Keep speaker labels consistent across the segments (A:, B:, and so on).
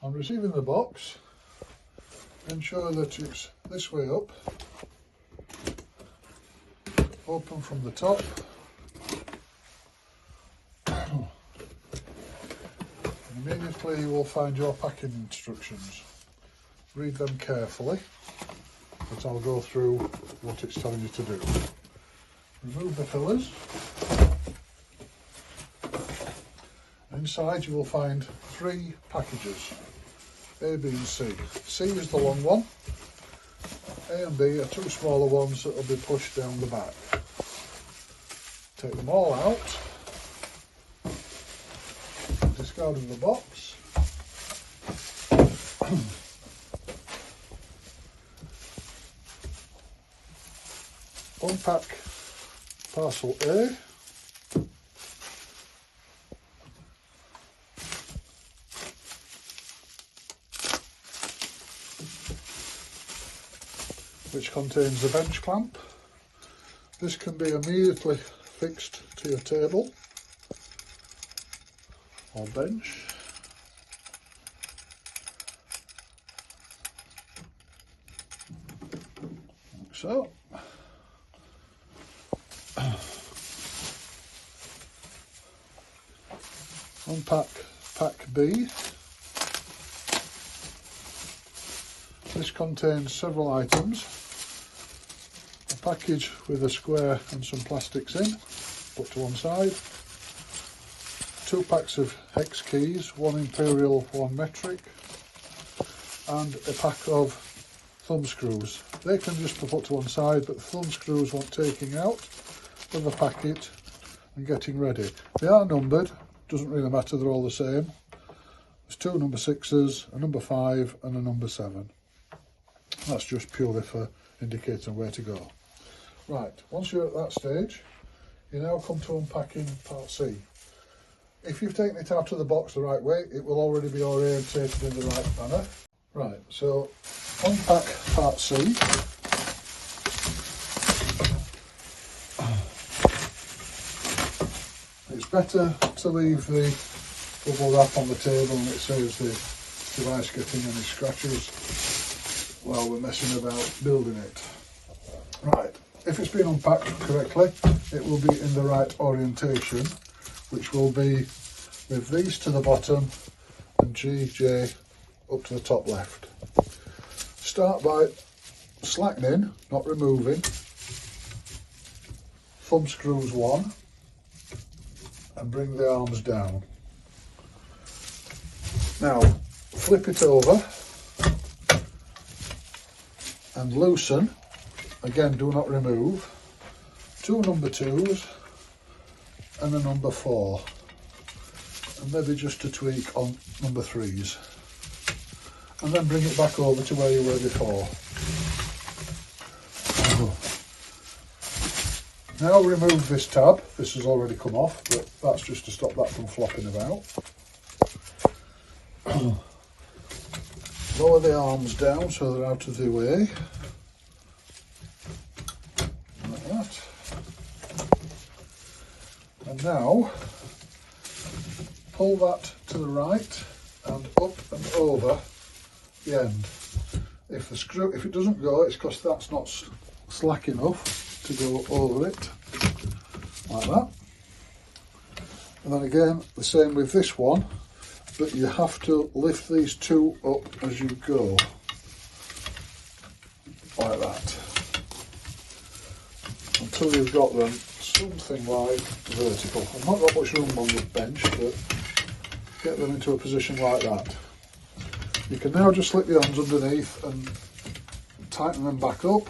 A: On receiving the box, ensure that it's this way up, open from the top, and immediately you will find your packing instructions. Read them carefully, but I'll go through what it's telling you to do. Remove the fillers. Inside you will find 3 packages, A, B and C. C is the long one, A and B are 2 smaller ones that will be pushed down the back. Take them all out, discard of the box, unpack parcel A, which contains the bench clamp. This can be immediately fixed to your table or bench. Like so. Unpack pack B. This contains several items. A package with a square and some plastics in, put to one side. 2 packs of hex keys, 1 imperial, 1 metric, and a pack of thumb screws. They can just be put to one side, but the thumb screws want taking out of the packet and getting ready. They are numbered, doesn't really matter, they're all the same. There's 2 number 6s, a number 5 and a number 7. That's just purely for indicating where to go. Right, once you're at that stage, you now come to unpacking part C. If you've taken it out of the box the right way, it will already be orientated in the right manner. Right, so unpack part C. It's better to leave the bubble wrap on the table and it saves the device getting any scratches while we're messing about building it. Right, if it's been unpacked correctly, it will be in the right orientation, which will be with these to the bottom and G, J up to the top left. Start by slackening, not removing, thumb screws 1 and bring the arms down. Now flip it over and loosen, again do not remove, 2 number 2s and a number 4, and maybe just a tweak on number 3s, and then bring it back over to where you were before. Now remove this tab. This has already come off, but that's just to stop that from flopping about. Lower the arms down so they're out of the way, like that. And now pull that to the right and up and over the end. If it doesn't go, it's because that's not slack enough to go over it, like that. And then again, the same with this one, but you have to lift these 2 up as you go, like that, until you've got them something like vertical. I've not got much room on the bench, but get them into a position like that. You can now just slip the arms underneath and tighten them back up,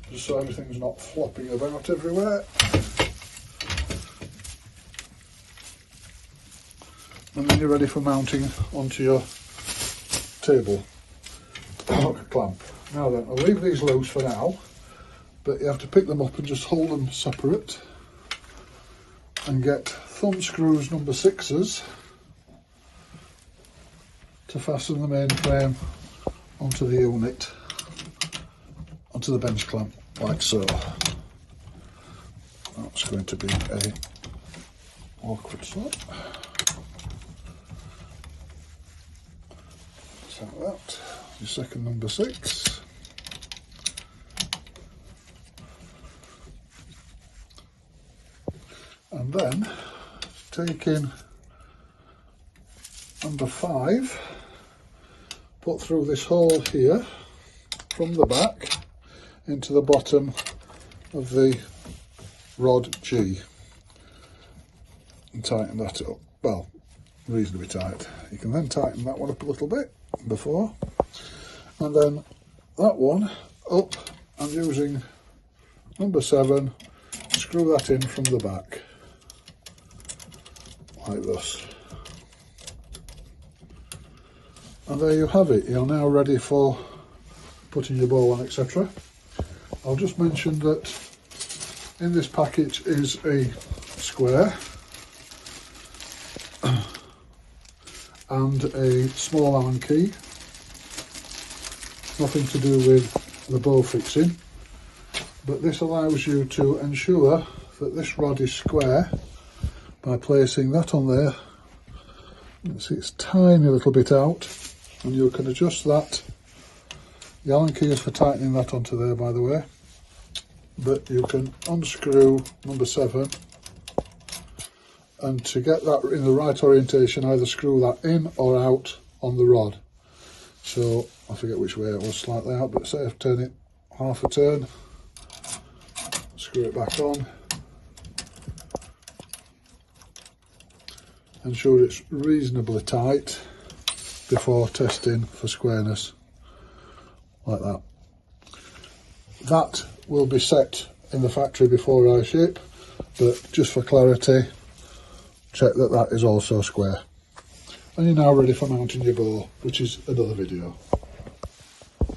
A: just so everything's not flopping about everywhere. And then you're ready for mounting onto your table clamp. Now then, I'll leave these loose for now, but you have to pick them up and just hold them separate and get thumb screws number 6s to fasten the main frame onto the unit, onto the bench clamp, like so. That's going to be a awkward slot. Just like that. Your second number 6. And then taking number 5, put through this hole here from the back into the bottom of the rod G and tighten that up, well, reasonably tight. You can then tighten that one up a little bit before, and then that one up, and using number 7, screw that in from the back like this. And there you have it. You're now ready for putting your bow on, etc. I'll just mention that in this package is a square and a small Allen key. Nothing to do with the bow fixing, but this allows you to ensure that this rod is square by placing that on there. You can see it's tiny little bit out, and you can adjust that. The Allen key is for tightening that onto there, by the way, but you can unscrew number 7, and to get that in the right orientation, either screw that in or out on the rod. So I forget which way it was, slightly out, but say I've turned it half a turn, screw it back on, ensure it's reasonably tight before testing for squareness, like that. That will be set in the factory before I ship, but just for clarity, check that that is also square. And you're now ready for mounting your bow, which is another video.